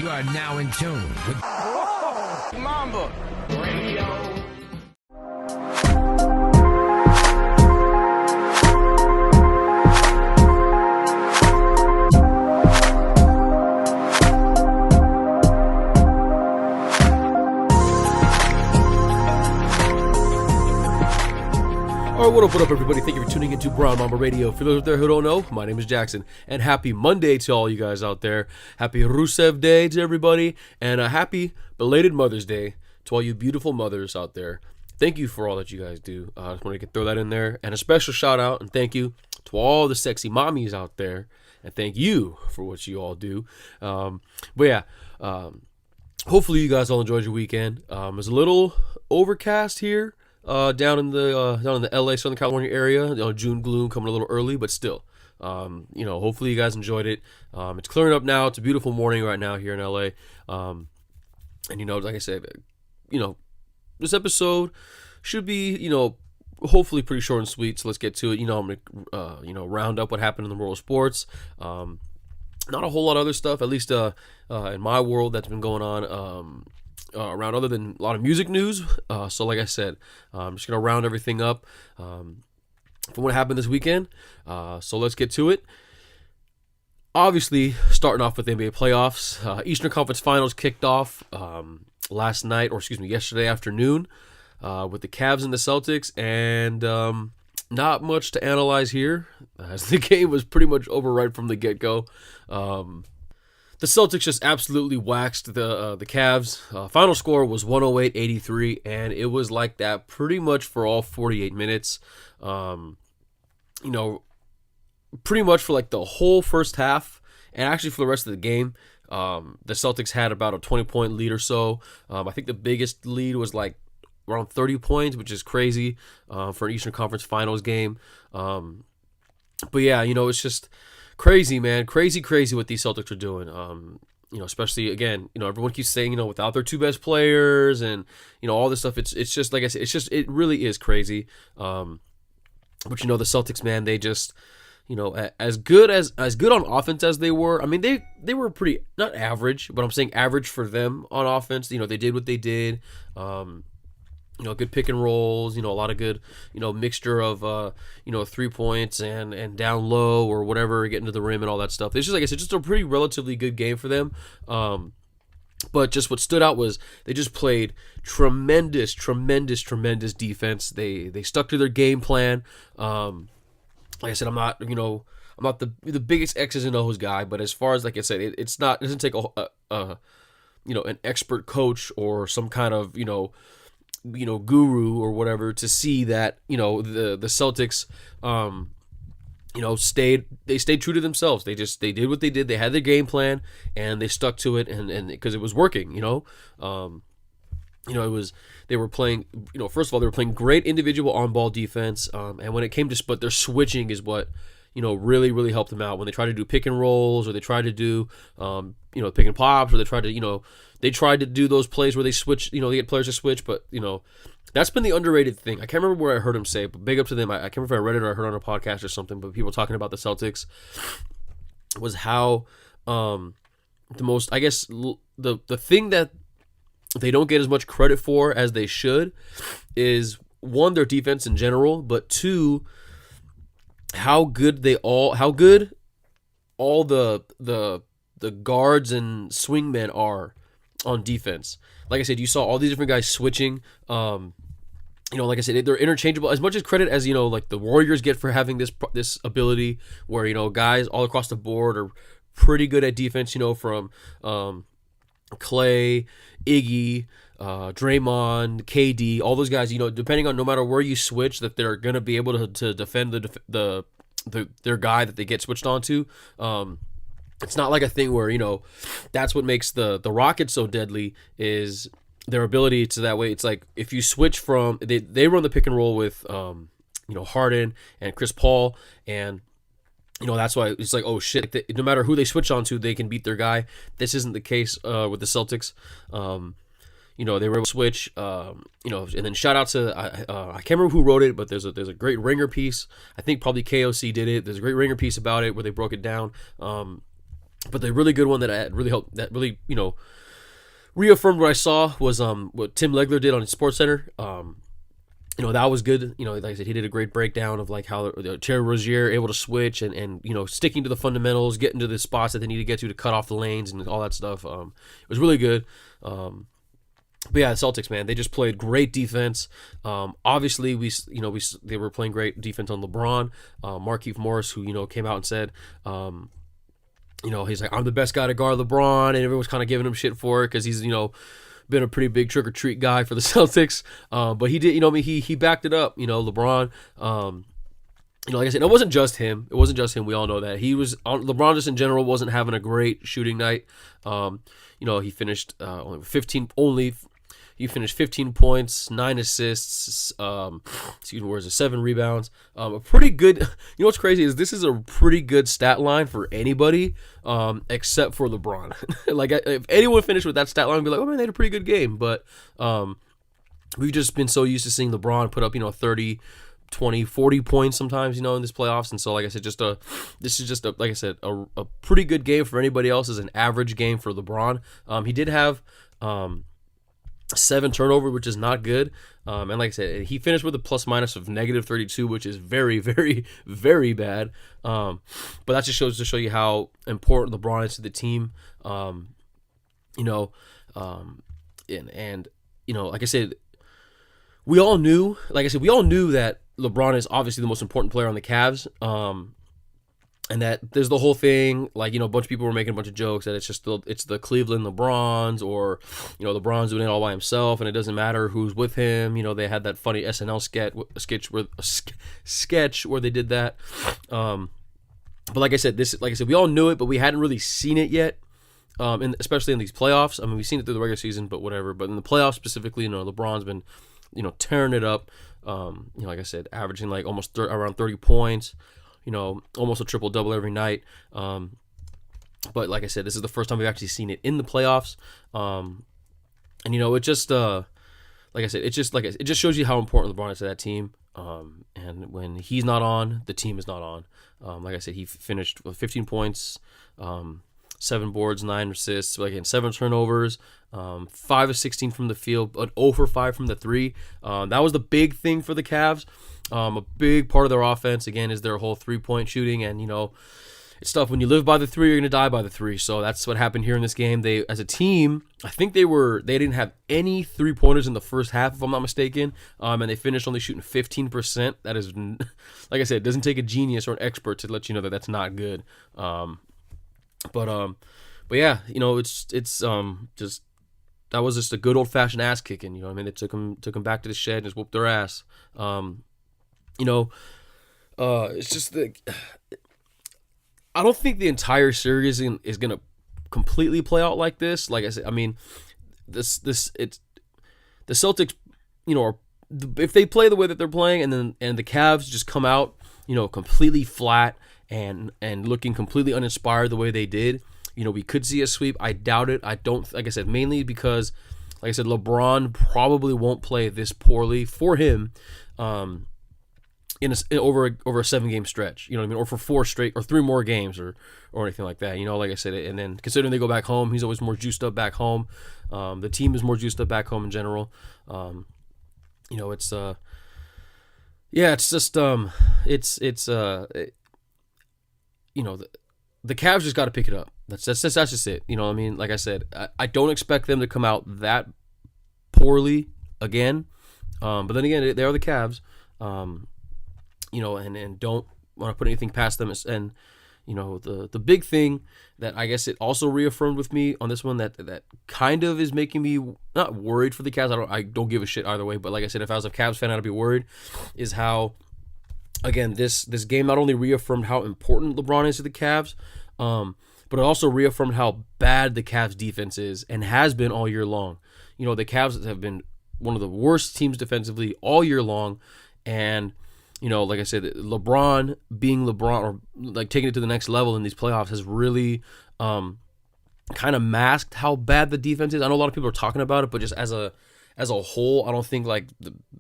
You are now in tune with Mamba Radio. Alright, what up, everybody? Thank you for tuning into Brown Mamba Radio. For those out there who don't know, my name is Jackson, and happy Monday to all you guys out there. Happy Rusev Day to everybody, and a happy belated Mother's Day to all you beautiful mothers out there. Thank you for all that you guys do. I just wanted to throw that in there, and a special shout out and thank you to all the sexy mommies out there, and thank you for what you all do. Hopefully you guys all enjoyed your weekend. It's a little overcast here. Down in the LA, Southern California area, June gloom coming a little early, but still, hopefully you guys enjoyed it. It's clearing up now. It's a beautiful morning right now here in LA. And like I said, this episode should be, hopefully pretty short and sweet. So let's get to it. I'm gonna, round up what happened in the world of sports. Not a whole lot of other stuff, at least in my world, that's been going on. Around other than a lot of music news. So like I said, I'm just going to round everything up from what happened this weekend. So let's get to it. Obviously, starting off with the NBA playoffs. Eastern Conference Finals kicked off yesterday afternoon with the Cavs and the Celtics. And not much to analyze here, as the game was pretty much over right from the get-go. The Celtics just absolutely waxed the Cavs. Final score was 108-83, and it was like that pretty much for all 48 minutes. Pretty much for like the whole first half, and actually for the rest of the game. The Celtics had about a 20-point lead or so. I think the biggest lead was like around 30 points, which is crazy for an Eastern Conference Finals game. It's just crazy, man. Crazy what these Celtics are doing. Especially, again, everyone keeps saying, without their two best players and, all this stuff. It's just, like I said, it really is crazy. But the Celtics, man, they just, as good on offense as they were. I mean, they were pretty, not average, but I'm saying average for them on offense. They did what they did. Good pick and rolls, a lot of good, mixture of, 3 points and down low or whatever, getting to the rim and all that stuff. It's just, like I said, just a pretty relatively good game for them. But just what stood out was they just played tremendous defense. They stuck to their game plan. Like I said, I'm not the biggest X's and O's guy, but as far as, like I said, it doesn't take an expert coach or some kind of, guru or whatever to see that the Celtics stayed true to themselves. They did what they did. They had their game plan and they stuck to it, and because it was working. They were playing, first of all, they were playing great individual on-ball defense, and when it came to their switching is what really helped them out. When they tried to do pick and rolls, or they tried to do pick and pops, or they tried to do those plays where they switch, they get players to switch, but that's been the underrated thing. I can't remember where I heard him say it, but big up to them. I can't remember if I read it or I heard it on a podcast or something, but people talking about the Celtics was how the most, I guess, the thing that they don't get as much credit for as they should is, one, their defense in general, but two, how good all the guards and swingmen are on defense. Like I said, you saw all these different guys switching. Like I said, they're interchangeable. As much as credit as like the Warriors get for having this ability, where guys all across the board are pretty good at defense. From Clay, Iggy, Draymond, KD, all those guys. Depending on, no matter where you switch, that they're gonna be able to defend their guy that they get switched onto. It's not like a thing where, that's what makes the Rockets so deadly, is their ability to that way. It's like, if you switch from, they run the pick and roll with, Harden and Chris Paul, and, that's why it's like, oh shit, no matter who they switch onto, they can beat their guy. This isn't the case with the Celtics. They were able to switch, and then shout out to, I can't remember who wrote it, but there's a great Ringer piece. I think probably KOC did it. There's a great Ringer piece about it where they broke it down. But the really good one that I had really helped, that really, reaffirmed what I saw was what Tim Legler did on Sports Center. That was good. Like I said, he did a great breakdown of like how Terry Rozier able to switch and sticking to the fundamentals, getting to the spots that they need to get to cut off the lanes and all that stuff. It was really good. But yeah, the Celtics, man, they just played great defense. Obviously, they were playing great defense on LeBron. Markieff Morris, who came out and said, he's like, I'm the best guy to guard LeBron, and everyone's kind of giving him shit for it because he's been a pretty big trick or treat guy for the Celtics. But he did, he backed it up. LeBron. Like I said, it wasn't just him. We all know that LeBron just in general wasn't having a great shooting night. He finished He finished 15 points, 9 assists, 7 rebounds. A pretty good. What's crazy is this is a pretty good stat line for anybody, except for LeBron. Like if anyone finished with that stat line, I'd be like, oh man, they had a pretty good game. But we've just been so used to seeing LeBron put up 30, 20, 40 points sometimes, in this playoffs. And so, like I said, this is just a pretty good game for anybody else. Is an average game for LeBron. He did have 7 turnover, which is not good. And like I said, he finished with a plus minus of -32, which is very, very, very bad. But that just shows to show you how important LeBron is to the team. Like I said, we all knew that LeBron is obviously the most important player on the Cavs. And that there's the whole thing, like, a bunch of people were making a bunch of jokes that it's the Cleveland LeBrons, or, LeBron's doing it all by himself and it doesn't matter who's with him. They had that funny SNL sketch where they did that. But like I said, we all knew it, but we hadn't really seen it yet. Especially in these playoffs. I mean, we've seen it through the regular season, but whatever. But in the playoffs specifically, LeBron's been, tearing it up. Like I said, averaging like almost around 30 points. Almost a triple-double every night. But like I said, this is the first time we've actually seen it in the playoffs. It just, like I said, it just shows you how important LeBron is to that team. And when he's not on, the team is not on. Like I said, he finished with 15 points, 7 boards, 9 assists, 7 turnovers, 5 of 16 from the field, but 0 for 5 from the 3. That was the big thing for the Cavs. A big part of their offense, again, is their whole 3-point shooting. And, it's tough. When you live by the 3, you're going to die by the 3. So that's what happened here in this game. They, as a team, I think they didn't have any 3-pointers in the first half, if I'm not mistaken. And they finished only shooting 15%. That is, like I said, it doesn't take a genius or an expert to let you know that that's not good. But yeah, it's just that was just a good old fashioned ass kicking. They took him back to the shed and just whooped their ass. It's just I don't think the entire series is gonna completely play out like this. Like I said, the Celtics, if they play the way that they're playing, and the Cavs just come out, completely flat and looking completely uninspired the way they did, we could see a sweep. I doubt it. I don't. Like I said, mainly because, like I said, LeBron probably won't play this poorly for him. Over a 7-game stretch, or for 4 straight or 3 more games or anything like that, like I said. And then considering they go back home, he's always more juiced up back home. The team is more juiced up back home in general. It's just the Cavs just got to pick it up. That's just it. Like I said, I don't expect them to come out that poorly again. But then again, they are the Cavs. And don't want to put anything past them. And, the big thing that I guess it also reaffirmed with me on this one that kind of is making me not worried for the Cavs. I don't give a shit either way. But like I said, if I was a Cavs fan, I'd be worried, is how, again, this game not only reaffirmed how important LeBron is to the Cavs, but it also reaffirmed how bad the Cavs defense is and has been all year long. The Cavs have been one of the worst teams defensively all year long. And, like I said, LeBron being LeBron, or like taking it to the next level in these playoffs, has really kind of masked how bad the defense is. I know a lot of people are talking about it, but just as a whole, I don't think like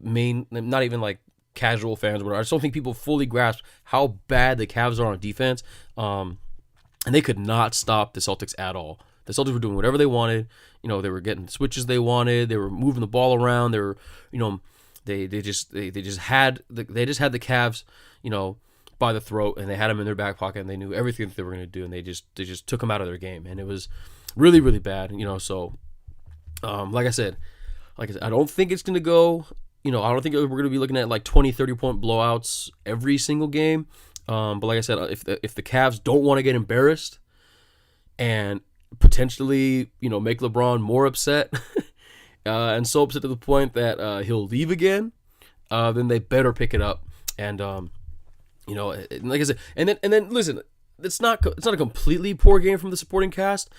not even like casual fans or whatever, I just don't think people fully grasp how bad the Cavs are on defense. and they could not stop the Celtics at all. The Celtics were doing whatever they wanted. They were getting the switches they wanted. They were moving the ball around. They were, they just had the Cavs, by the throat, and they had them in their back pocket, and they knew everything that they were going to do, and they just took them out of their game, and it was really, really bad. So, like I said, I don't think it's going to go. I don't think we're going to be looking at like 20, 30-point blowouts every single game. But like I said, if the Cavs don't want to get embarrassed and potentially, make LeBron more upset and so upset to the point that he'll leave again, then they better pick it up. And like I said, and then listen, it's not a completely poor game from the supporting cast.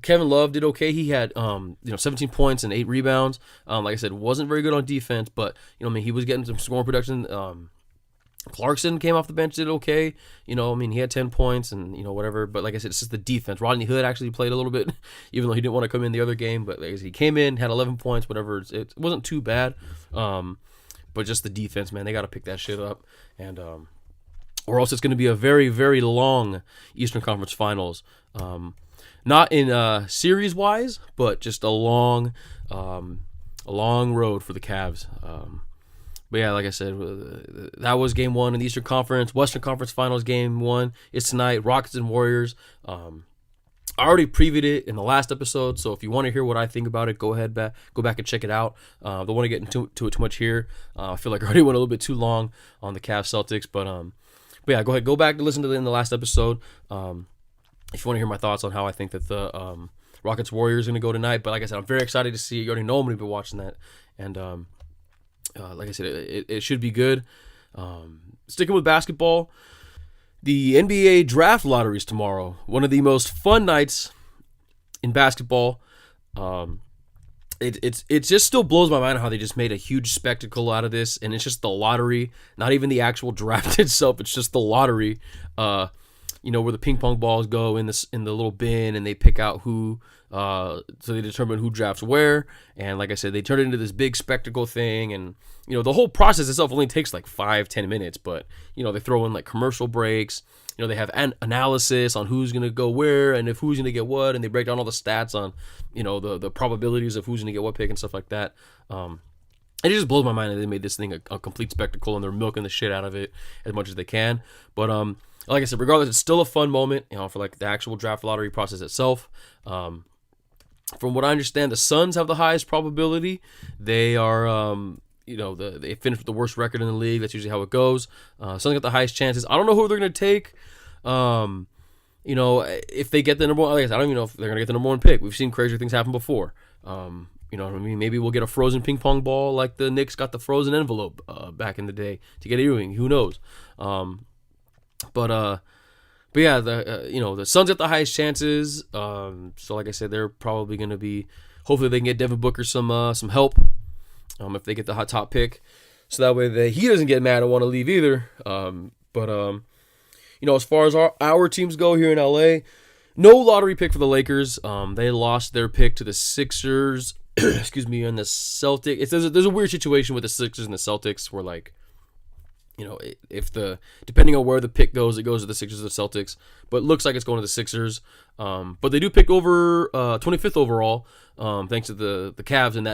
Kevin Love did okay. He had 17 points and 8 rebounds. Like I said, wasn't very good on defense, but he was getting some scoring production. Clarkson came off the bench, did okay. He had 10 points and whatever. But like I said, it's just the defense. Rodney Hood actually played a little bit, even though he didn't want to come in the other game. But like I said, he came in, had 11 points, whatever. It wasn't too bad. But just the defense, man, they got to pick that shit up. And or else it's going to be a very, very long Eastern Conference Finals. Not in series wise, but just a long road for the Cavs. But yeah, like I said, that was game 1 in the Eastern Conference. Western Conference Finals game 1 is tonight. Rockets and Warriors. I already previewed it in the last episode, so if you want to hear what I think about it, go back and check it out. Don't want to get into it too much here. I feel like I already went a little bit too long on the Cavs Celtics, but yeah, go ahead, go back and listen to it in the last episode. If you want to hear my thoughts on how I think that the Rockets Warriors are going to go tonight. But like I said, I'm very excited to see it. You already know I'm going to be watching that, and like I said, it should be good. Sticking with basketball, the NBA draft lottery is tomorrow. One of the most fun nights in basketball. It just still blows my mind how they just made a huge spectacle out of this, and it's just the lottery, not even the actual draft itself. It's just the lottery, where the ping pong balls go in the little bin, and they pick out who. So they determine who drafts where, and like I said, they turn it into this big spectacle thing, and the whole process itself only takes like 5-10 minutes, but they throw in like commercial breaks. They have an analysis on who's gonna go where and if who's gonna get what, and they break down all the stats on the probabilities of who's gonna get what pick and stuff like that. It just blows my mind that they made this thing a complete spectacle, and they're milking the shit out of it as much as they can. But like I said, regardless, it's still a fun moment, for like the actual draft lottery process itself. From what I understand, the Suns have the highest probability. They are, they finished with the worst record in the league. That's usually how it goes. Suns got the highest chances. I don't know who they're going to take. If they get the number one, I don't even know if they're going to get the number 1 pick. We've seen crazier things happen before. What I mean? Maybe we'll get a frozen ping pong ball like the Knicks got the frozen envelope back in the day to get Ewing. Who knows? But yeah, the Suns got the highest chances. So like I said, they're probably going to be. Hopefully, they can get Devin Booker some help if they get the hot top pick, so that way he doesn't get mad and want to leave either. As far as our teams go here in LA, no lottery pick for the Lakers. They lost their pick to the Sixers. Excuse me, and the Celtics. There's a weird situation with the Sixers and the Celtics where like. Depending on where the pick goes, it goes to the Sixers or the Celtics. But it looks like it's going to the Sixers. But they do pick over 25th overall, thanks to the Cavs and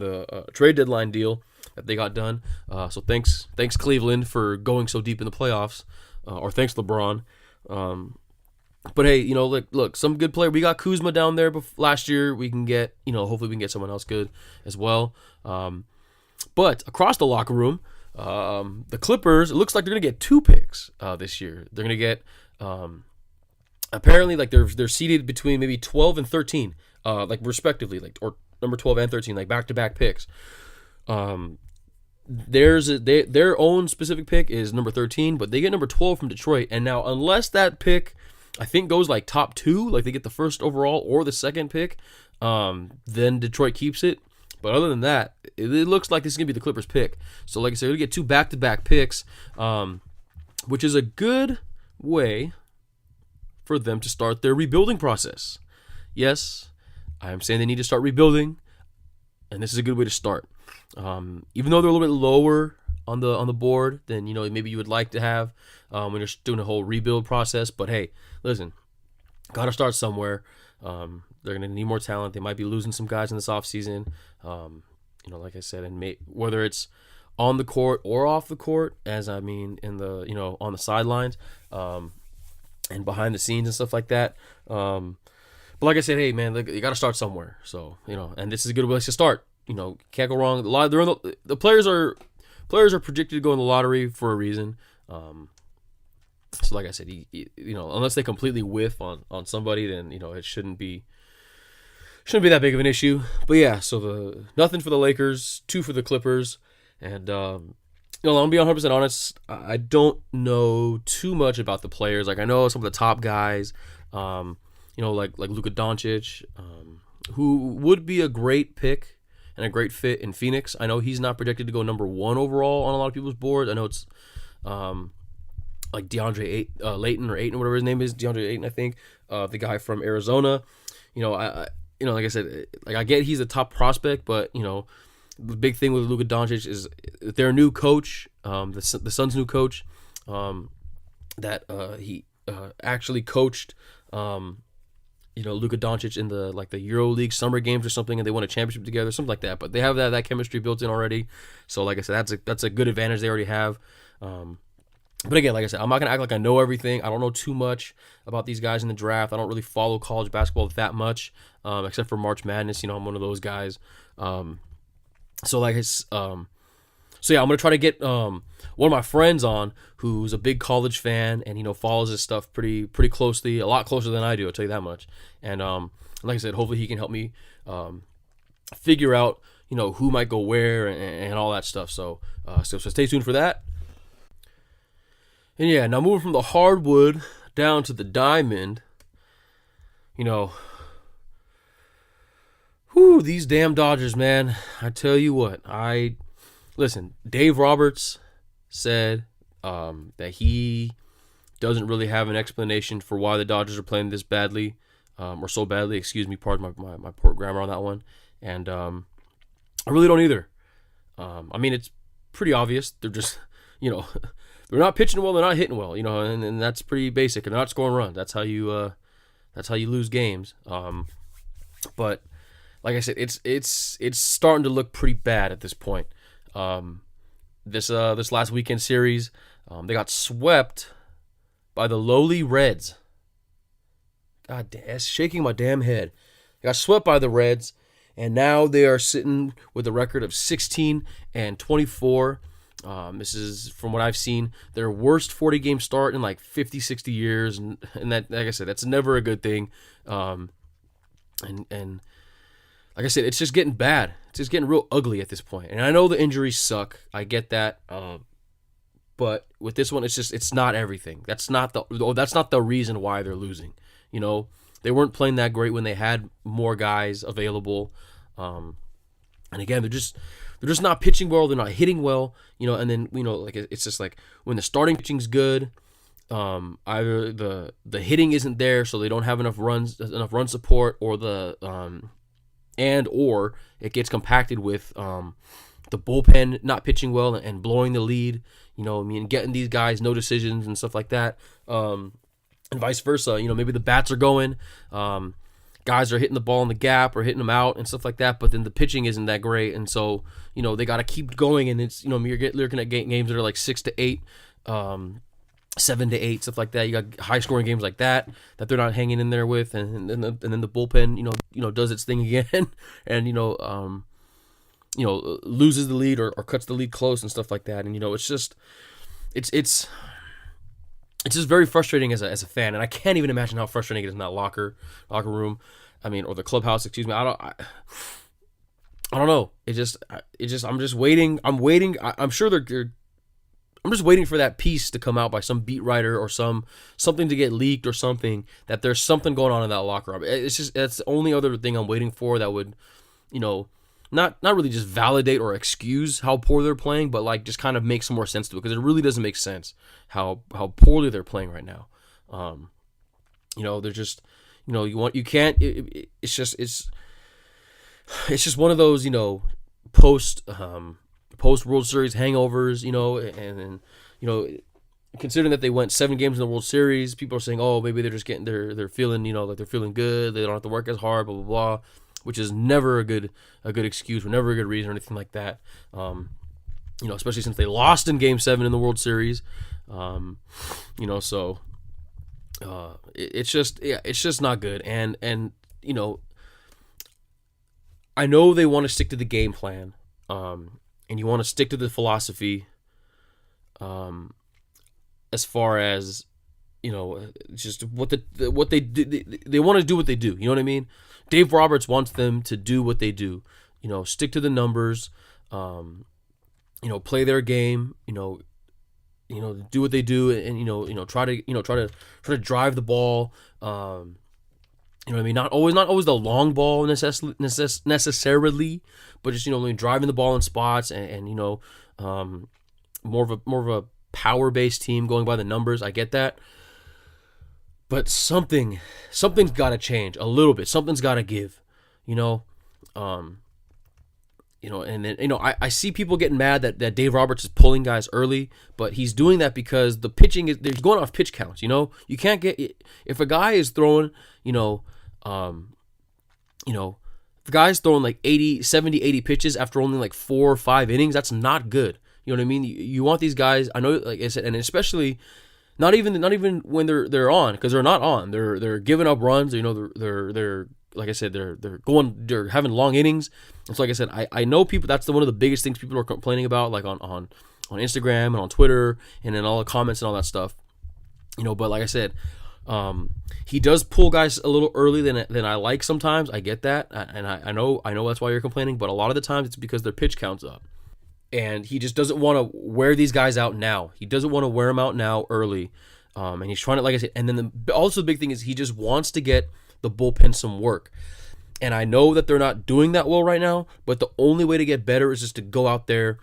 the trade deadline deal that they got done. So thanks Cleveland for going so deep in the playoffs, or thanks LeBron. But hey, look, some good player. We got Kuzma down there last year. We can get, hopefully we can get someone else good as well. But across the locker room. The Clippers, it looks like they're going to get 2 picks this year. They're going to get, apparently, like they're seated between maybe 12 and 13, like respectively, like or number 12 and 13, like back-to-back picks. Their own specific pick is number 13, but they get number 12 from Detroit. And now, unless that pick, I think, goes like top 2, like they get the first overall or the second pick, then Detroit keeps it. But other than that, it looks like this is going to be the Clippers' pick. So like I said, we're going to get 2 back-to-back picks, which is a good way for them to start their rebuilding process. Yes, I am saying they need to start rebuilding, and this is a good way to start. Even though they're a little bit lower on the board than maybe you would like to have when you're doing a whole rebuild process. But hey, listen, got to start somewhere. They're gonna need more talent. They might be losing some guys in this offseason. Like I said, and whether it's on the court or off the court, as I mean in the on the sidelines, and behind the scenes and stuff like that. But like I said, hey man, you got to start somewhere. So and this is a good place to start. Can't go wrong. The players are predicted to go in the lottery for a reason. So like I said, unless they completely whiff on somebody, then it shouldn't be that big of an issue. But yeah, so nothing for the Lakers, 2 for the Clippers, and I'm gonna be 100% honest. I don't know too much about the players. Like I know some of the top guys, like Luka Doncic, who would be a great pick and a great fit in Phoenix. I know he's not predicted to go number 1 overall on a lot of people's boards. I know it's like DeAndre Layton or Ayton, whatever his name is, DeAndre Ayton, I think, the guy from Arizona. Like I said, like I get he's a top prospect, but the big thing with Luka Doncic is their new coach, the Suns' new coach, that he actually coached, Luka Doncic in the EuroLeague summer games or something, and they won a championship together, something like that. But they have that chemistry built in already. So like I said, that's a good advantage they already have. But again, like I said, I'm not going to act like I know everything. I don't know too much about these guys in the draft. I don't really follow college basketball that much, except for March Madness. I'm one of those guys. So I'm going to try to get one of my friends on who's a big college fan and, follows this stuff pretty closely, a lot closer than I do, I'll tell you that much. And like I said, hopefully he can help me figure out, who might go where and all that stuff. So stay tuned for that. And yeah, now moving from the hardwood down to the diamond, these damn Dodgers, man. I tell you what, listen, Dave Roberts said that he doesn't really have an explanation for why the Dodgers are playing this badly, or so badly, excuse me, pardon my poor grammar on that one. And I really don't either. I mean, it's pretty obvious. They're just, they're not pitching well, they're not hitting well, and that's pretty basic. They're not scoring runs. That's how you lose games. But like I said, it's starting to look pretty bad at this point. This last weekend series, they got swept by the lowly Reds. God damn, it's shaking my damn head. They got swept by the Reds, and now they are sitting with a record of 16-24. This is, from what I've seen, their worst 40-game start in like 50, 60 years. And that, like I said, that's never a good thing. And like I said, it's just getting bad. It's just getting real ugly at this point. And I know the injuries suck. I get that. But with this one, it's not everything. That's not the reason why they're losing. They weren't playing that great when they had more guys available. And again, they're just not pitching well. They're not hitting well, and then, like, it's just like when the starting pitching's good, either the hitting isn't there, so they don't have enough run support, or or it gets compacted with the bullpen not pitching well and blowing the lead, getting these guys no decisions and stuff like that, and vice versa. Maybe the bats are going, guys are hitting the ball in the gap or hitting them out and stuff like that, but then the pitching isn't that great, and so they got to keep going, and it's you're looking at games that are like 6-8, 7-8, stuff like that. You got high scoring games like that they're not hanging in there with, and then the bullpen does its thing again, and loses the lead or cuts the lead close and stuff like that, and it's just very frustrating as a fan, and I can't even imagine how frustrating it is in that locker room. I mean, or the clubhouse, excuse me. I don't know. I'm just waiting. I'm waiting. I'm sure I'm just waiting for that piece to come out by some beat writer or something to get leaked or something, that there's something going on in that locker room. That's the only other thing I'm waiting for that would, not really just validate or excuse how poor they're playing, but like just kind of make some more sense to it, because it really doesn't make sense how poorly they're playing right now. They're just, it's just one of those, post post World Series hangovers, and considering that they went 7 games in the World Series, people are saying, oh, maybe they're just getting they're feeling, like they're feeling good, they don't have to work as hard, blah blah blah, which is never a good excuse, or never a good reason or anything like that. Especially since they lost in Game 7 in the World Series. So it's just not good. And I know they want to stick to the game plan, and you want to stick to the philosophy, as far as, just what they do. They want to do what they do. You know what I mean? Dave Roberts wants them to do what they do. Stick to the numbers. Play their game. Do what they do, and try to drive the ball. What I mean? Not always the long ball necessarily, but just driving the ball in spots, and more of a power based team going by the numbers. I get that, but something's got to change a little bit. Something's got to give. And then, I see people getting mad that Dave Roberts is pulling guys early, but he's doing that because the pitching they're going off pitch counts. You can't if a guy is throwing, if the guy's throwing like 70, 80 pitches after only like 4 or 5 innings, that's not good. You know what I mean? You want these guys, I know, like I said, and especially not even when they're on, because they're not on. They're giving up runs. They're like I said, they're having long innings. And so, like I said, I know people. That's one of the biggest things people are complaining about, like on Instagram and on Twitter and in all the comments and all that stuff. But like I said, he does pull guys a little early than I like sometimes. I get that, and I know that's why you're complaining. But a lot of the times it's because their pitch count's up, and he just doesn't want to wear these guys out now. He doesn't want to wear them out now early, and he's trying to, like I said. And then also the big thing is he just wants to get the bullpen some work. And I know that they're not doing that well right now, but the only way to get better is just to go out there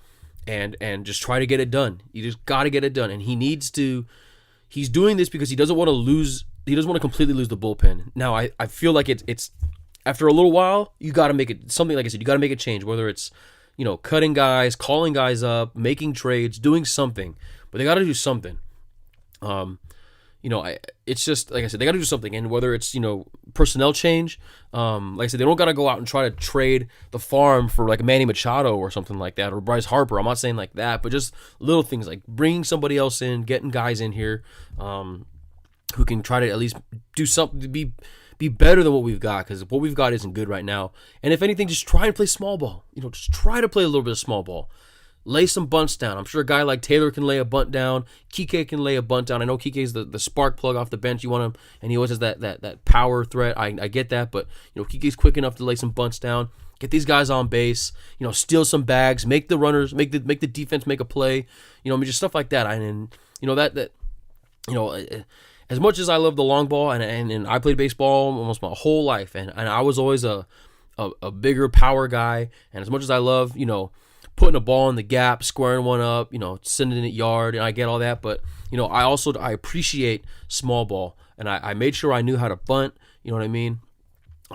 and just try to get it done. You just got to get it done. And he's doing this because he doesn't want to completely lose the bullpen. Now, I feel like it's after a little while, you got to make it something. Like I said, you got to make a change, whether it's, cutting guys, calling guys up, making trades, doing something, but they got to do something. It's just, like I said, they got to do something. And whether it's, personnel change, like I said, they don't got to go out and try to trade the farm for like Manny Machado or something like that, or Bryce Harper. I'm not saying like that, but just little things like bringing somebody else in, getting guys in here who can try to at least do something to be better than what we've got, because what we've got isn't good right now. And if anything, just try and play small ball. Just try to play a little bit of small ball. Lay some bunts down. I'm sure a guy like Taylor can lay a bunt down. Kike can lay a bunt down. I know Kike's the spark plug off the bench. You want him, and he always has that power threat. I get that, but Kike's quick enough to lay some bunts down. Get these guys on base. Steal some bags. Make the runners, make the defense make a play. Just stuff like that. As much as I love the long ball, and I played baseball almost my whole life, and I was always a bigger power guy. And as much as I love, putting a ball in the gap, squaring one up, sending it yard, and I get all that. But, I appreciate small ball, and I made sure I knew how to bunt, you know what I mean?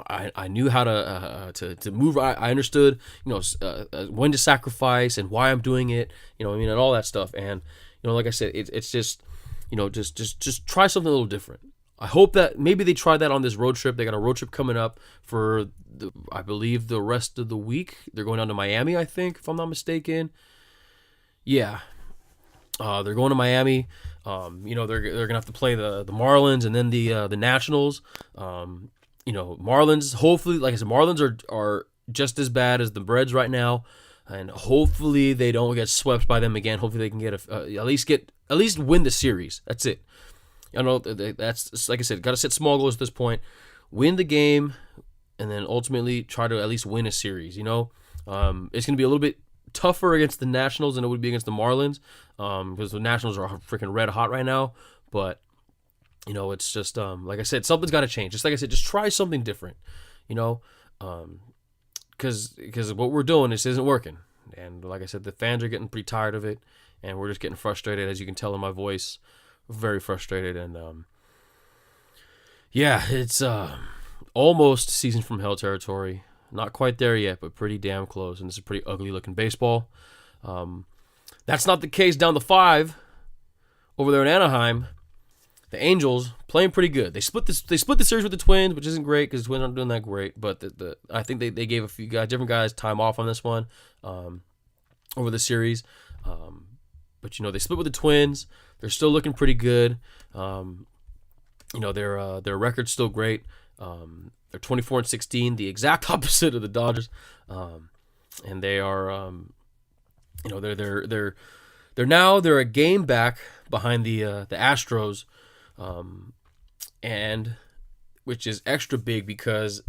I knew how to move. I understood, when to sacrifice and why I'm doing it, and all that stuff. And, like I said, it's just, just try something a little different. I hope that maybe they try that on this road trip. They got a road trip coming up for, I believe, the rest of the week. They're going down to Miami, I think, if I'm not mistaken. Yeah. They're going to Miami. They're gonna have to play the Marlins and then the Nationals. Marlins, hopefully, like I said, Marlins are just as bad as the Reds right now, and hopefully they don't get swept by them again. Hopefully they can get at least win the series. That's it. That's, like I said, got to set small goals at this point. Win the game, and then ultimately try to at least win a series. It's going to be a little bit tougher against the Nationals than it would be against the Marlins, because the Nationals are freaking red hot right now. But it's just like I said, something's got to change. Just like I said, just try something different. Because what we're doing, this isn't working. And like I said, the fans are getting pretty tired of it, and we're just getting frustrated, as you can tell in my voice. Very frustrated, and it's almost season from hell territory. Not quite there yet, but pretty damn close, and it's a pretty ugly looking baseball. That's not the case down the 5 over there in Anaheim. The Angels playing pretty good. They split the series with the Twins, which isn't great because the Twins aren't doing that great. But I think they gave a few different guys time off on this one over the series. But they split with the Twins. They're still looking pretty good. Their record's still great. They're 24-16, the exact opposite of the Dodgers. And they are, they're a game back behind the Astros, and which is extra big because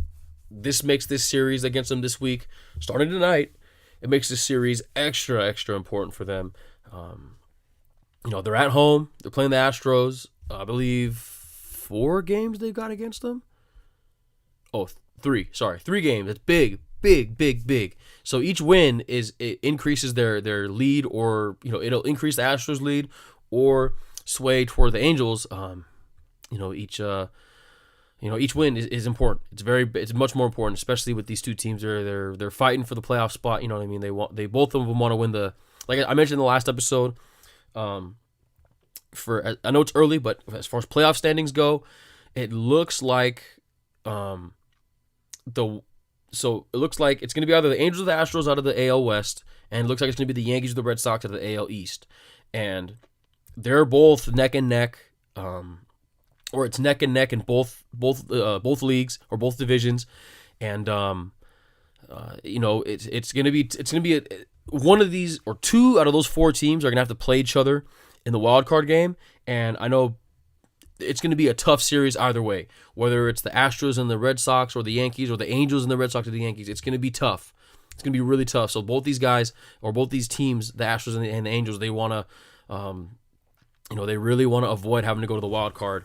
this makes this series against them this week, starting tonight. It makes this series extra important for them. They're at home. They're playing the Astros. I believe 4 games they've got against them. Oh, 3. Sorry, 3 games. That's big. So each win it increases their lead, or it'll increase the Astros' lead or sway toward the Angels. Each win is important. It's much more important, especially with these two teams. They're fighting for the playoff spot. You know what I mean? They both of them want to win the, like I mentioned in the last episode. I know it's early, but as far as playoff standings go, it looks like it looks like it's going to be either the Angels or the Astros out of the AL West, and it looks like it's going to be the Yankees or the Red Sox out of the AL East. And they're both neck and neck, or it's neck and neck in both leagues or both divisions. And it's going to be one of these, or 2 out of those 4 teams are going to have to play each other in the wild card game. And I know it's going to be a tough series either way, whether it's the Astros and the Red Sox or the Yankees, or the Angels and the Red Sox or the Yankees. It's going to be tough. It's going to be really tough. So both these guys, or both these teams, the Astros and the Angels, they want to, they really want to avoid having to go to the wild card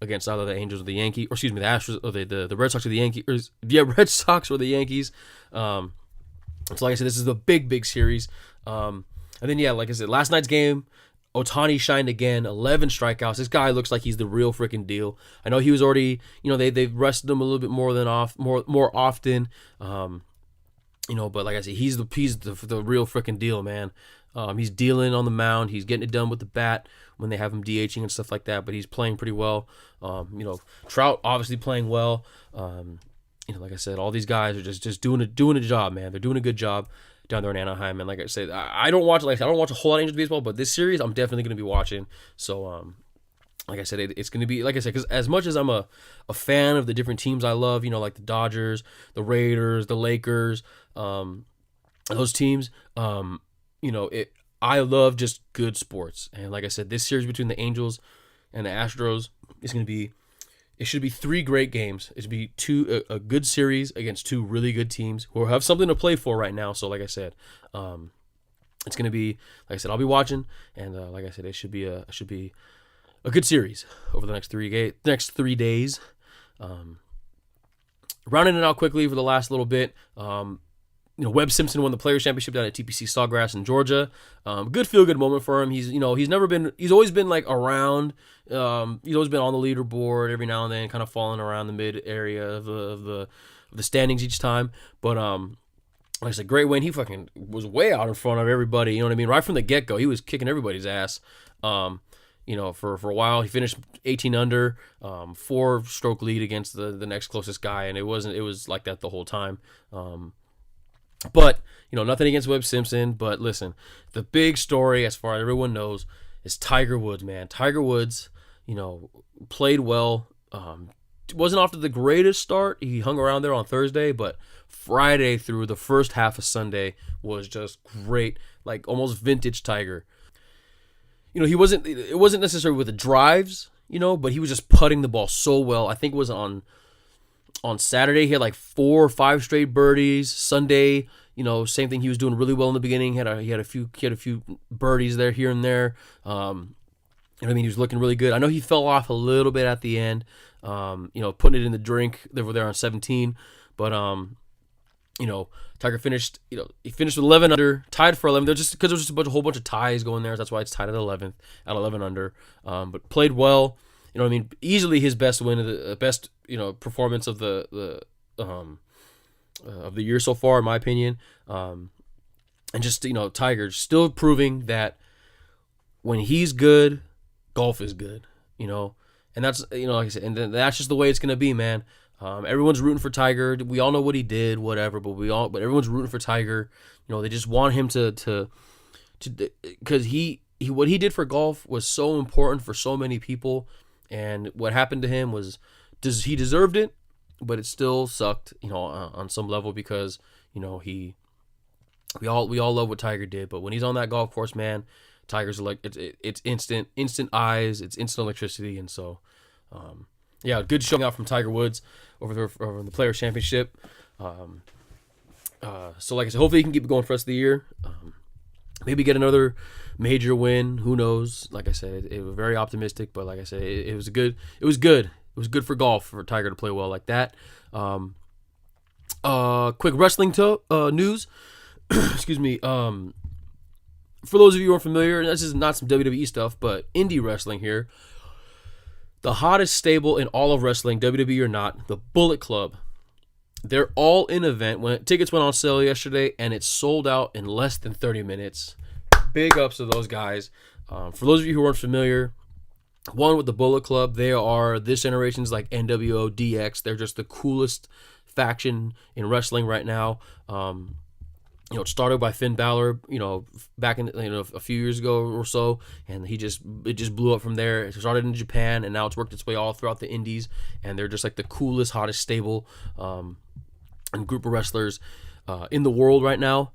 against either the Angels or the Yankees, or excuse me, the Astros or the Red Sox or the Yankees. Red Sox or the Yankees. So like I said, this is a big series. And then like I said, last night's game, Ohtani shined again, 11 strikeouts. This guy looks like he's the real freaking deal. I know he was already, they've rested him a little bit more often. But like I said, he's the real freaking deal, man. He's dealing on the mound. He's getting it done with the bat when they have him DHing and stuff like that. But he's playing pretty well. Trout obviously playing well. Like I said, all these guys are just doing a job, man. They're doing a good job down there in Anaheim. And like I said, I don't watch a whole lot of Angels baseball, but this series I'm definitely going to be watching. So like I said, it's going to be, like I said, because as much as I'm a fan of the different teams I love, like the Dodgers, the Raiders, the Lakers, those teams, I love just good sports. And like I said, this series between the Angels and the Astros should be 3 great games. It should be a good series against 2 really good teams who have something to play for right now. So like I said, it's going to be, like I said, I'll be watching, and like I said, it should be a good series over the next 3 days. Rounding it out quickly for the last little bit. Webb Simpson won the Players Championship down at TPC Sawgrass in Georgia. Good feel-good moment for him. He's always been like around. He's always been on the leaderboard every now and then, kind of falling around the mid area of the standings each time. But like I said, great win. He fucking was way out in front of everybody. You know what I mean? Right from the get-go, he was kicking everybody's ass. For a while, he finished 18 under, 4-stroke lead against the next closest guy, and it was like that the whole time. But, nothing against Webb Simpson. But listen, the big story, as far as everyone knows, is Tiger Woods, man. Tiger Woods, played well. Wasn't off to the greatest start. He hung around there on Thursday, but Friday through the first half of Sunday was just great, like almost vintage Tiger. It wasn't necessarily with the drives, but he was just putting the ball so well. I think it was on Saturday, he had like 4 or 5 straight birdies. Sunday, same thing. He was doing really well in the beginning. He had a few birdies there, here and there. He was looking really good. I know he fell off a little bit at the end. Putting it in the drink. They were there on 17, but Tiger finished. He finished with 11 under, tied for 11. There just because there was just a whole bunch of ties going there. So that's why it's tied at 11 under. But played well. Easily his best win of the best, performance of the year so far, in my opinion. And just, Tiger still proving that when he's good, golf is good, and that's, like I said, and that's just the way it's going to be, man. Everyone's rooting for Tiger. We all know what he did, whatever, but everyone's rooting for Tiger. They just want him to because what he did for golf was so important for so many people, and what happened to him he deserved it, but it still sucked, on some level, because, we all love what Tiger did, but when he's on that golf course, man, Tiger's like it's instant eyes, it's instant electricity, and so, good showing out from Tiger Woods over the Players Championship. So like I said, hopefully he can keep it going for the rest of the year. Maybe get another major win. Who knows? Like I said, it was very optimistic, but like I said, it was good. It was good. It was good for golf for Tiger to play well like that. Quick wrestling news. Excuse me. For those of you who aren't familiar, this is not some WWE stuff, but indie wrestling here. The hottest stable in all of wrestling, WWE or not, the Bullet Club. They're all in event. Tickets went on sale yesterday, and it sold out in less than 30 minutes. Big ups to those guys. For those of you who aren't familiar, one with the Bullet Club, they are this generation's like NWO DX. They're just the coolest faction in wrestling right now. It started by Finn Balor, back in a few years ago or so, and it just blew up from there. It started in Japan, and now it's worked its way all throughout the indies, and they're just like the coolest, hottest stable and group of wrestlers in the world right now.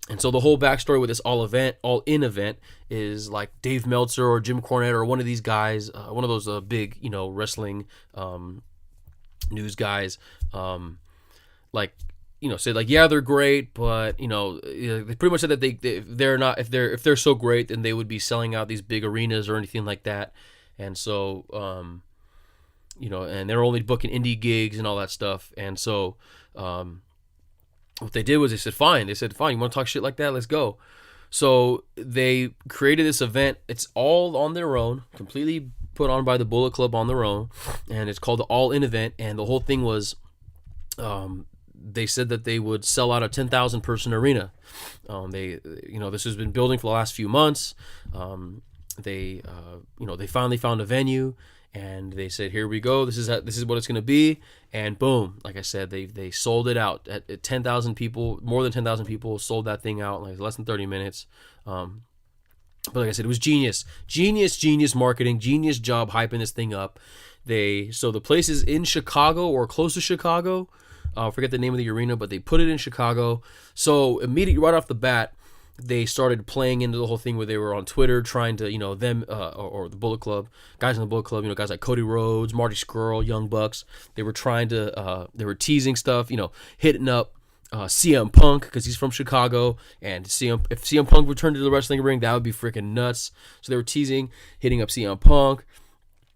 And so the whole backstory with this all-in event is like Dave Meltzer or Jim Cornette or one of these guys, one of those big, wrestling news guys, said like, yeah, they're great, but they pretty much said that if they're so great, then they would be selling out these big arenas or anything like that. And so and they're only booking indie gigs and all that stuff. And so what they did was they said, fine, you want to talk shit like that? Let's go. So they created this event. It's all on their own, completely put on by the Bullet Club on their own, and it's called the All-In event. And the whole thing was, they said that they would sell out a 10,000 person arena. This has been building for the last few months. They finally found a venue, and they said, here we go. This is what it's going to be. And boom, like I said, they sold it out at 10,000 people, more than 10,000 people sold that thing out in like less than 30 minutes. But like I said, it was genius marketing, genius job hyping this thing up. So the place is in Chicago or close to Chicago. I forget the name of the arena, but they put it in Chicago. So immediately, right off the bat, they started playing into the whole thing where they were on Twitter trying to, them or the Bullet Club, guys in the Bullet Club, guys like Cody Rhodes, Marty Scurll, Young Bucks. They were trying to, they were teasing stuff, hitting up CM Punk because he's from Chicago, and if CM Punk returned to the wrestling ring, that would be freaking nuts. So they were teasing, hitting up CM Punk.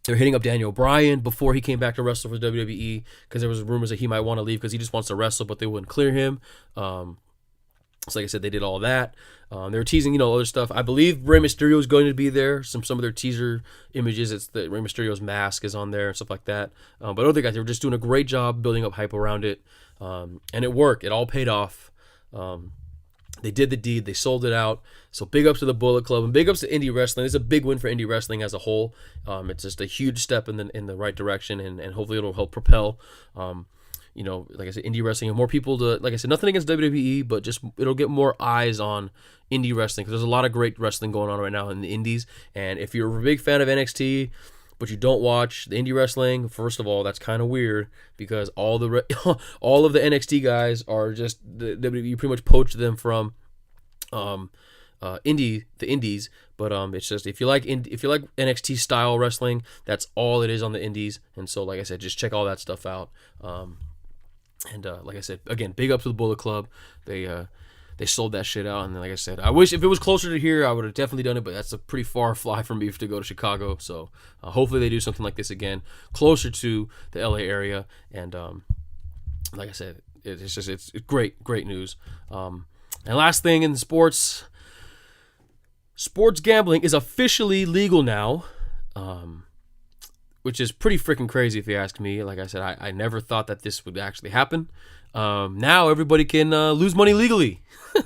They're hitting up Daniel Bryan before he came back to wrestle for WWE, because there was rumors that he might want to leave because he just wants to wrestle, but they wouldn't clear him. So like I said, they did all that. They were teasing, other stuff. I believe Rey Mysterio is going to be there. Some of their teaser images, it's the Rey Mysterio's mask is on there and stuff like that. But other guys, they were just doing a great job building up hype around it, and it worked. It all paid off. They did the deed. They sold it out. So big ups to the Bullet Club and big ups to indie wrestling. It's a big win for indie wrestling as a whole. It's just a huge step in the right direction, and hopefully it'll help propel. Like I said, indie wrestling and more people to, like I said, nothing against WWE, but just it'll get more eyes on indie wrestling, because there's a lot of great wrestling going on right now in the indies. And if you're a big fan of NXT, but you don't watch the indie wrestling, first of all, that's kind of weird, because all of the NXT guys are just WWE pretty much poached them from the indies. But it's just if you like NXT style wrestling, that's all it is on the indies. And so, like I said, just check all that stuff out. And like I said, again, big up to the Bullet Club. They sold that shit out, and like I said, I wish if it was closer to here, I would have definitely done it, but that's a pretty far fly for me to go to Chicago. So hopefully they do something like this again, closer to the LA area. And like I said, it's great news. And last thing in sports gambling is officially legal now. which is pretty freaking crazy if you ask me. Like I said, I never thought that this would actually happen. Now everybody can lose money legally,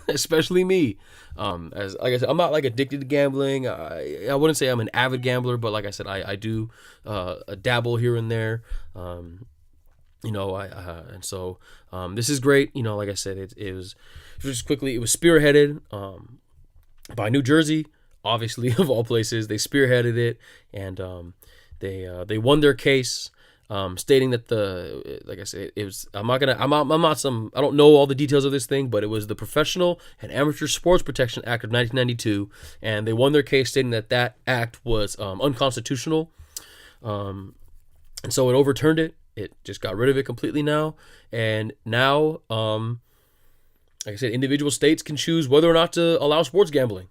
especially me. As like I said, I'm not like addicted to gambling. I wouldn't say I'm an avid gambler, but like I said, I do dabble here and there. And so this is great. Like I said, it was just quickly. It was spearheaded by New Jersey, obviously of all places. They spearheaded it, and they won their case. Stating that like I said, it was, I'm not some, I don't know all the details of this thing, but it was the Professional and Amateur Sports Protection Act of 1992, and they won their case stating that act was unconstitutional, and so it overturned it. It just got rid of it completely now, and now, like I said, individual states can choose whether or not to allow sports gambling.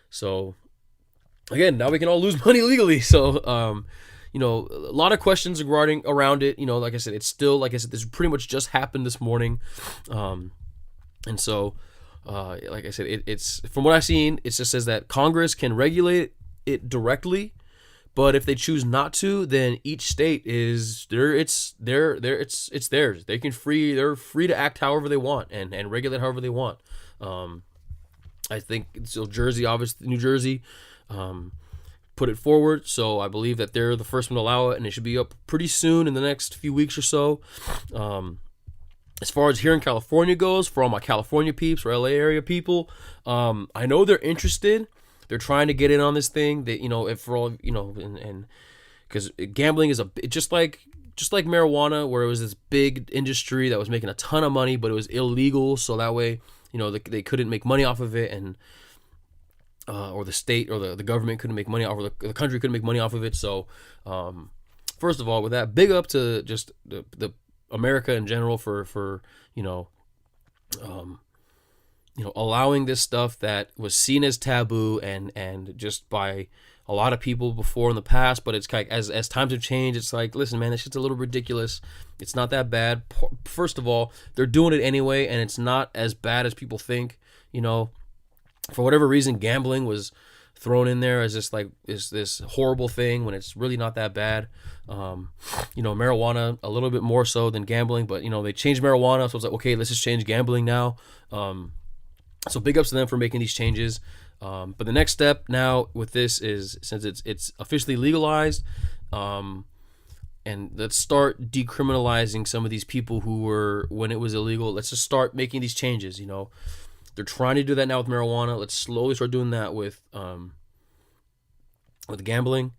So, again, now we can all lose money legally. So, a lot of questions around it. Like I said, it's still, like I said, this pretty much just happened this morning. And so, like I said, it's from what I've seen, it just says that Congress can regulate it directly, but if they choose not to, then each state it's theirs. They're free to act however they want and regulate however they want. I think so. New Jersey, put it forward, so I believe that they're the first one to allow it, and it should be up pretty soon in the next few weeks or so. As far as here in California goes, for all my California peeps or LA area people, I know they're interested. They're trying to get in on this thing. They, if for all, and because gambling is just like marijuana, where it was this big industry that was making a ton of money, but it was illegal. So that way, they couldn't make money off of it, and or the state or the government couldn't make money off, or the country couldn't make money off of it. So, first of all, with that, big up to just the America in general for allowing this stuff that was seen as taboo and just by a lot of people before in the past. But it's like as times have changed, it's like, listen, man, this shit's a little ridiculous. It's not that bad. First of all, they're doing it anyway, and it's not as bad as people think. For whatever reason, gambling was thrown in there as this horrible thing when it's really not that bad. Marijuana a little bit more so than gambling, but they changed marijuana, so it's like, okay, let's just change gambling now. So big ups to them for making these changes. But the next step now with this is, since it's officially legalized, and let's start decriminalizing some of these people who were, when it was illegal. Let's just start making these changes. They're trying to do that now with marijuana. Let's slowly start doing that with gambling.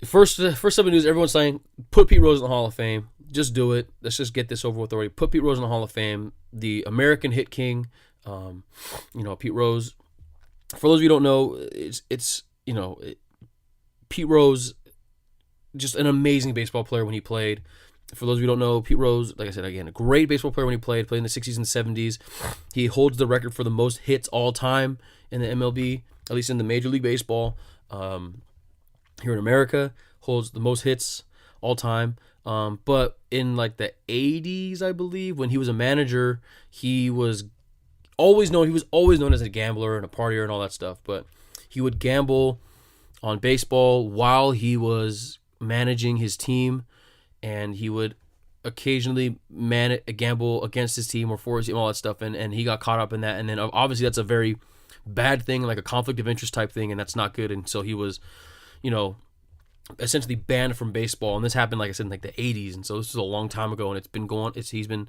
First up in news, everyone's saying put Pete Rose in the Hall of Fame. Just do it. Let's just get this over with already. Put Pete Rose in the Hall of Fame. The American Hit King. Pete Rose. For those of you who don't know, Pete Rose, just an amazing baseball player when he played. For those of you who don't know, Pete Rose, like I said, again, a great baseball player when he played in the 60s and 70s. He holds the record for the most hits all time in the MLB, at least in the Major League Baseball. Here in America, holds the most hits all time. But in like the 80s, I believe, when he was a manager, he was always known as a gambler and a partier and all that stuff. But he would gamble on baseball while he was managing his team, and he would occasionally gamble against his team or for his team, all that stuff, and he got caught up in that. And then obviously that's a very bad thing, like a conflict of interest type thing, and that's not good. And so he was, essentially banned from baseball. And this happened, like I said, in like the 80s, and so this was a long time ago, and he's been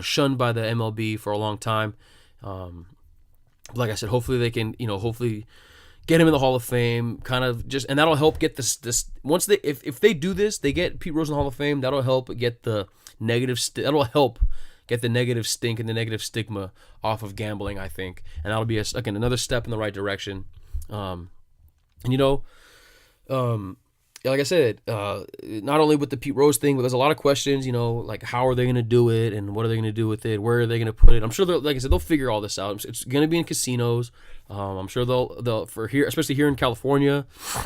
shunned by the MLB for a long time. Like I said, hopefully they can get him in the Hall of Fame, kind of just, and that'll help get this once if they do this, they get Pete Rose in the Hall of Fame. That'll help get the negative stink and the negative stigma off of gambling, I think, and that'll be another step in the right direction. Like I said, not only with the Pete Rose thing, but there's a lot of questions, like how are they going to do it, and what are they going to do with it? Where are they going to put it? I'm sure, like I said, they'll figure all this out. It's going to be in casinos. I'm sure they'll for here, especially here in California.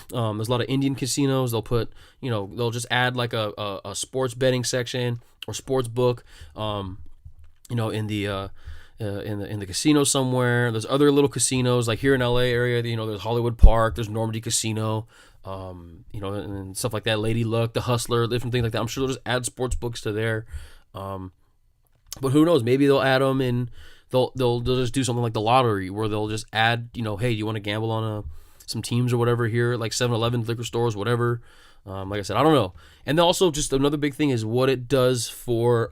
There's a lot of Indian casinos. They'll put, they'll just add like a sports betting section or sports book, in the in the casino somewhere. There's other little casinos like here in LA area. There's Hollywood Park. There's Normandy Casino. And stuff like that. Lady Luck, The Hustler, different things like that. I'm sure they'll just add sports books to there. But who knows? Maybe they'll add them and they'll just do something like the lottery where they'll just add, hey, you want to gamble on some teams or whatever here, like 7-Eleven, liquor stores, whatever. Like I said, I don't know. And then also just another big thing is what it does for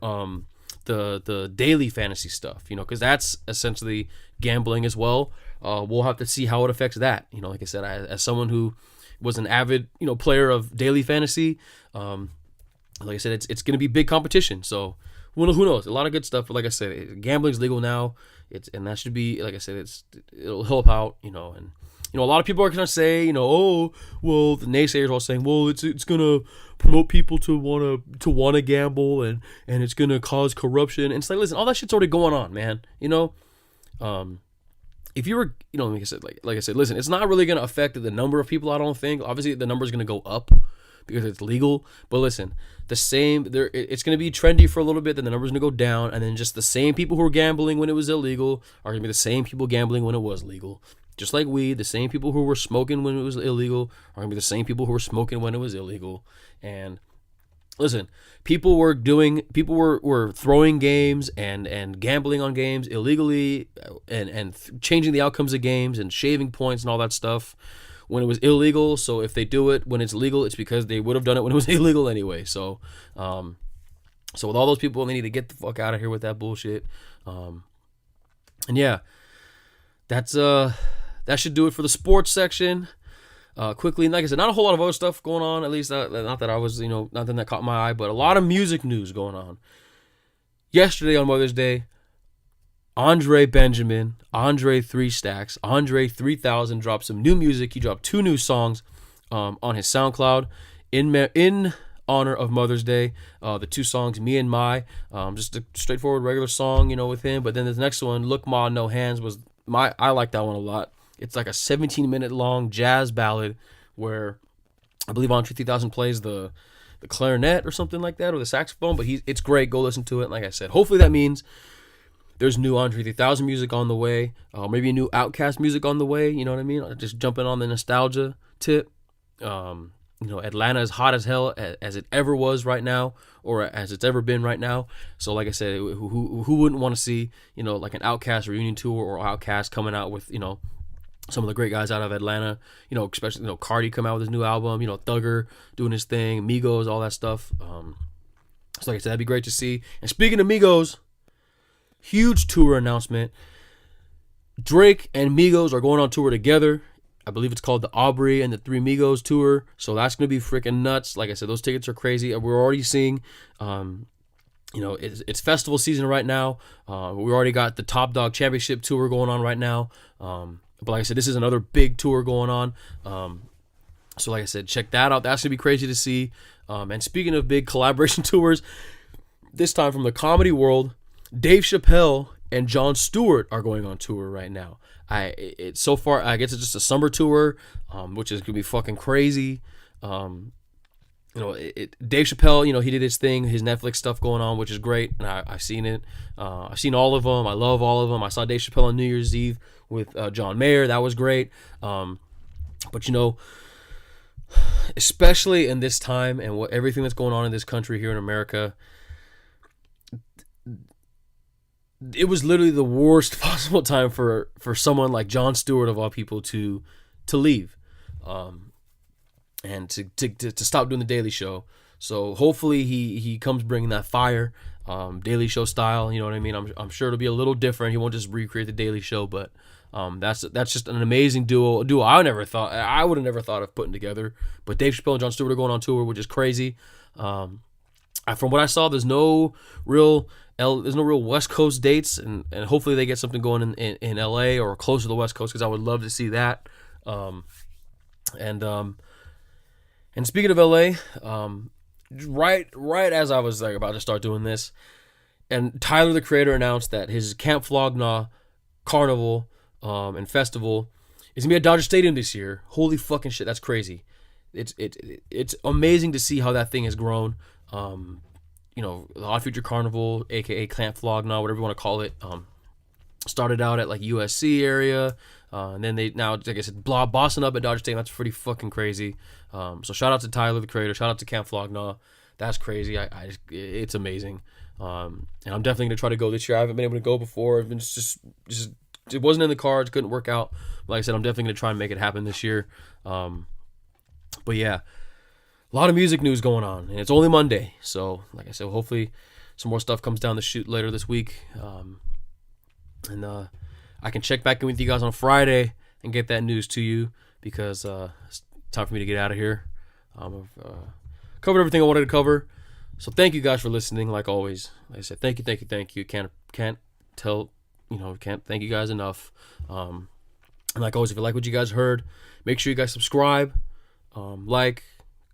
the daily fantasy stuff, because that's essentially gambling as well. We'll have to see how it affects that. Like I said, as someone who was an avid, player of daily fantasy, like I said, it's going to be big competition. So who knows? A lot of good stuff. But like I said, gambling's legal now. And that should be, like I said, it'll help out, and a lot of people are gonna say, oh, well, the naysayers are all saying, well, it's gonna promote people to wanna gamble and it's gonna cause corruption. And it's like, listen, all that shit's already going on, man. If you were, like I said, listen, it's not really gonna affect the number of people. I don't think. Obviously, the number is gonna go up because it's legal. But listen, it's gonna be trendy for a little bit. Then the number's gonna go down, and then just the same people who were gambling when it was illegal are gonna be the same people gambling when it was legal. Just like weed, the same people who were smoking when it was illegal are going to be the same people who were smoking when it was illegal. And listen, people were throwing games and gambling on games illegally and changing the outcomes of games and shaving points and all that stuff when it was illegal. So if they do it when it's legal, it's because they would have done it when it was illegal anyway. So with all those people, they need to get the fuck out of here with that bullshit. And yeah, that should do it for the sports section. Quickly, like I said, not a whole lot of other stuff going on. At least not that I was, nothing that caught my eye, but a lot of music news going on. Yesterday on Mother's Day, Andre Benjamin, Andre 3 Stacks, Andre 3000 dropped some new music. He dropped 2 new songs on his SoundCloud in honor of Mother's Day. The 2 songs, Me and My, just a straightforward regular song, with him. But then the next one, Look Ma No Hands, I like that one a lot. It's like a 17-minute long jazz ballad where I believe Andre 3000 plays the clarinet or something like that, or the saxophone, but it's great. Go listen to it. And like I said, hopefully that means there's new Andre 3000 music on the way, maybe a new Outkast music on the way, you know what I mean? Just jumping on the nostalgia tip. Atlanta is hot as hell as it ever was right now, or as it's ever been right now. So like I said, who wouldn't want to see, like an Outkast reunion tour or Outkast coming out with, some of the great guys out of Atlanta, especially, Cardi come out with his new album, Thugger doing his thing, Migos, all that stuff. So like I said, that'd be great to see. And speaking of Migos, huge tour announcement. Drake and Migos are going on tour together. I believe it's called the Aubrey and the Three Migos tour. So that's going to be freaking nuts. Like I said, those tickets are crazy. We're already seeing, it's festival season right now. We already got the Top Dog Championship tour going on right now. But like I said, this is another big tour going on. So like I said, check that out. That's going to be crazy to see. And speaking of big collaboration tours, this time from the comedy world, Dave Chappelle and Jon Stewart are going on tour right now. So far, I guess it's just a summer tour, which is going to be fucking crazy. Dave Chappelle, he did his thing, his Netflix stuff going on, which is great, and I've seen it. I've seen all of them. I love all of them. I saw Dave Chappelle on New Year's Eve with John Mayer. That was great. But especially in this time and everything that's going on in this country here in America, it was literally the worst possible time for someone like Jon Stewart of all people to leave. And to stop doing the Daily Show. So hopefully he comes bringing that fire, Daily Show style. You know what I mean? I'm sure it'll be a little different. He won't just recreate the Daily Show, but that's just an amazing duo. I would have never thought of putting together. But Dave Chappelle and Jon Stewart are going on tour, which is crazy. From what I saw, there's no real West Coast dates, and hopefully they get something going in LA or close to the West Coast, because I would love to see that. And speaking of LA, right as I was about to start doing this, and Tyler the Creator announced that his Camp Flog Gnaw Carnival and Festival is gonna be at Dodger Stadium this year. Holy fucking shit, that's crazy. It's amazing to see how that thing has grown. The Odd Future Carnival, aka Camp Flog Gnaw, whatever you want to call it. Started out at like USC area, and then they now, like I said, Boston up at Dodger Stadium. That's pretty fucking crazy. So shout out to Tyler the Creator. Shout out to Camp Flognaw. That's crazy. It's amazing. And I'm definitely gonna try to go this year. I haven't been able to go before. I've been just it wasn't in the cards. Couldn't work out. Like I said, I'm definitely gonna try and make it happen this year. But yeah, a lot of music news going on, and it's only Monday. So like I said, hopefully some more stuff comes down the chute later this week. And I can check back in with you guys on Friday and get that news to you, because it's time for me to get out of here. I've covered everything I wanted to cover. So thank you guys for listening. Like always, like I said, thank you. Can't thank you guys enough. And like always, if you like what you guys heard, make sure you guys subscribe, like,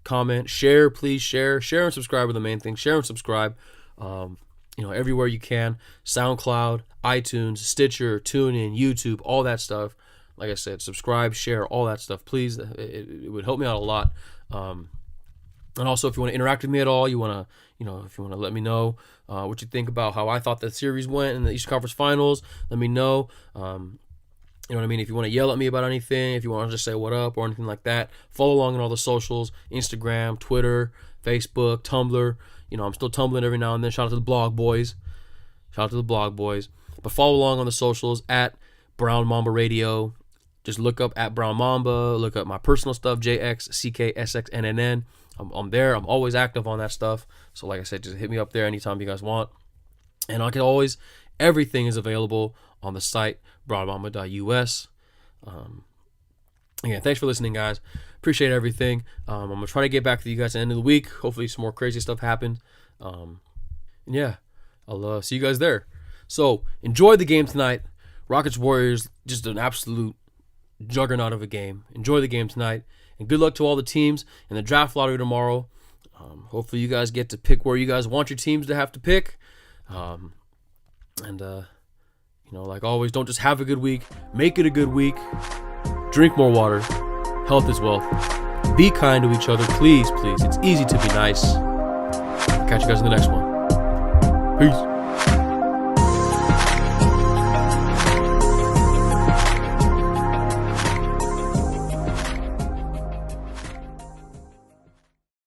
comment, share. Please share and subscribe are the main thing. Share and subscribe. Everywhere you can. SoundCloud, iTunes, Stitcher, TuneIn, YouTube, all that stuff. Like I said, subscribe, share, all that stuff. Please, it would help me out a lot. And also, if you want to interact with me at all, if you want to let me know what you think about how I thought the series went in the Eastern Conference Finals, let me know. You know what I mean? If you want to yell at me about anything, if you want to just say what up or anything like that, follow along on all the socials: Instagram, Twitter, Facebook, Tumblr. I'm still tumbling every now and then. Shout out to the blog boys. But follow along on the socials at Brown Mamba Radio. Just look up at Brown Mamba. Look up my personal stuff, JXCKSXNNN. I'm there. I'm always active on that stuff. So like I said, just hit me up there anytime you guys want. And everything is available on the site, brownmamba.us. Again, thanks for listening, guys. Appreciate everything. I'm going to try to get back to you guys at the end of the week. Hopefully some more crazy stuff happens. And yeah, I'll see you guys there. So enjoy the game tonight. Rockets Warriors, just an absolute juggernaut of a game. Enjoy the game tonight. And good luck to all the teams in the draft lottery tomorrow. Hopefully you guys get to pick where you guys want your teams to have to pick. Like always, don't just have a good week. Make it a good week. Drink more water. Health is wealth. Be kind to each other. Please. It's easy to be nice. Catch you guys in the next one. Peace.